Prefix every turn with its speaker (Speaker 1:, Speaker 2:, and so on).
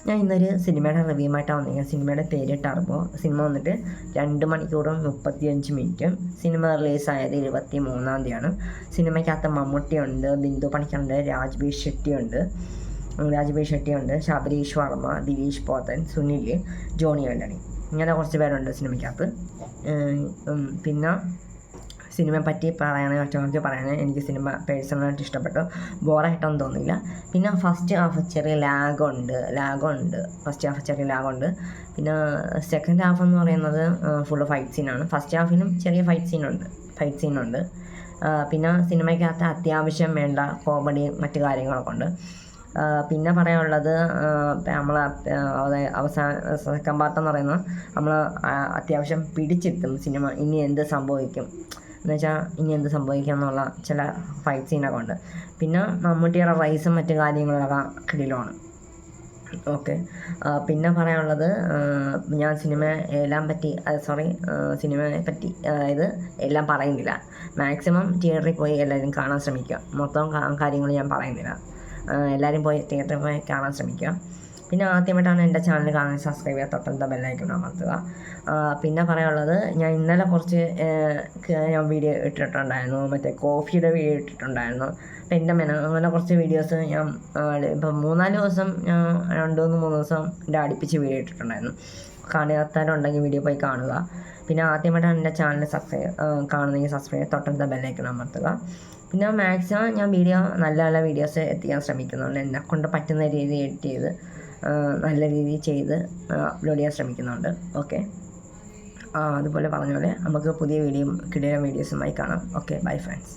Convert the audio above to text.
Speaker 1: ഞാൻ ഇന്നൊരു സിനിമയുടെ റിവ്യൂമായിട്ടാണ് വന്നിരിക്കുന്നത്. സിനിമയുടെ പേര് ടർബോ. സിനിമ വന്നിട്ട് 2 മണിക്കൂറും 35 മിനിറ്റും. സിനിമ റിലീസായത് 23-ാം തീയതിയാണ്. സിനിമയ്ക്കകത്ത് മമ്മൂട്ടിയുണ്ട്, ബിന്ദു പണിക്കറുണ്ട്, രാജ്ബീർ ഷെട്ടിയുണ്ട്, ശബരീഷ് വർമ്മ, ദിലീഷ് പോത്തൻ, സുനിൽ, ജോണി ആൻ്റണി, ഇങ്ങനെ കുറച്ച് പേരുണ്ട് സിനിമയ്ക്കകത്ത്. പിന്നെ സിനിമയെ പറ്റി മറ്റൊക്കെ പറയാനാണ് എനിക്ക് സിനിമ പേഴ്സണലായിട്ട് ഇഷ്ടപ്പെട്ടു. ബോറായിട്ടൊന്നും തോന്നിയില്ല. പിന്നെ ഫസ്റ്റ് ഹാഫ് ചെറിയ ലാഗുണ്ട്. പിന്നെ സെക്കൻഡ് ഹാഫ് എന്ന് പറയുന്നത് ഫുള്ള് ഫൈറ്റ് സീനാണ്. ഫസ്റ്റ് ഹാഫിനും ചെറിയ ഫൈറ്റ് സീനുണ്ട്. പിന്നെ സിനിമയ്ക്കകത്ത് അത്യാവശ്യം വേണ്ട കോമഡി മറ്റു കാര്യങ്ങളൊക്കെ ഉണ്ട്. പിന്നെ പറയാനുള്ളത് അവസാന സെക്കൻഡ് പാർട്ട് എന്ന് പറയുന്നത് നമ്മൾ അത്യാവശ്യം പിടിച്ചിരുത്തും സിനിമ. ഇനി എന്ത് സംഭവിക്കും എന്നുള്ള ചില ഫൈറ്റ് സീനൊക്കെ ഉണ്ട്. പിന്നെ മമ്മൂട്ടിയുടെ റൈസും മറ്റു കാര്യങ്ങളൊക്കെ കിടിലമാണ്. ഓക്കെ. പിന്നെ പറയാനുള്ളത് ഞാൻ സിനിമയെ പറ്റി അതായത് എല്ലാം പറയുന്നില്ല. മാക്സിമം തിയേറ്ററിൽ പോയി എല്ലാവരും കാണാൻ ശ്രമിക്കുക. മൊത്തം കാര്യങ്ങൾ ഞാൻ പറയുന്നില്ല. എല്ലാവരും പോയി തിയേറ്ററിൽ പോയി കാണാൻ ശ്രമിക്കുക. പിന്നെ ആദ്യമായിട്ടാണ് എൻ്റെ ചാനൽ കാണാൻ സബ്സ്ക്രൈബ് ചെയ്യുക, തൊട്ടടുത്ത ബെല്ലൈക്കൺ അമർത്തുക. പിന്നെ പറയാനുള്ളത്, ഞാൻ ഇന്നലെ കുറച്ച് വീഡിയോ ഇട്ടിട്ടുണ്ടായിരുന്നു, മറ്റേ കോഫിയുടെ വീഡിയോ ഇട്ടിട്ടുണ്ടായിരുന്നു. അപ്പം അങ്ങനെ കുറച്ച് വീഡിയോസ് ഞാൻ ഇപ്പം 3-4 ദിവസം 2-3 ദിവസം അടുപ്പിച്ച് വീഡിയോ ഇട്ടിട്ടുണ്ടായിരുന്നു. കാണാത്തവരുണ്ടെങ്കിൽ വീഡിയോ പോയി കാണുക. പിന്നെ ആദ്യമായിട്ടാണ് എൻ്റെ ചാനൽ കാണുന്നെങ്കിൽ സബ്സ്ക്രൈബ് ചെയ്യുക, തൊട്ടടുത്ത ബെല്ലൈക്കൺ അമർത്തുക. പിന്നെ മാക്സിമം ഞാൻ നല്ല വീഡിയോസ് എത്തിക്കാൻ ശ്രമിക്കുന്നുണ്ട്. എന്നെക്കൊണ്ട് പറ്റുന്ന രീതിയിൽ എഡിറ്റ് ചെയ്ത് നല്ല രീതിയിൽ ചെയ്ത് അപ്ലോഡ് ചെയ്യാൻ ശ്രമിക്കുന്നുണ്ട്. ഓക്കെ. അതുപോലെ പറഞ്ഞ പോലെ നമുക്ക് പുതിയ കിടിലൻ വീഡിയോസുമായി കാണാം. Okay, bye friends.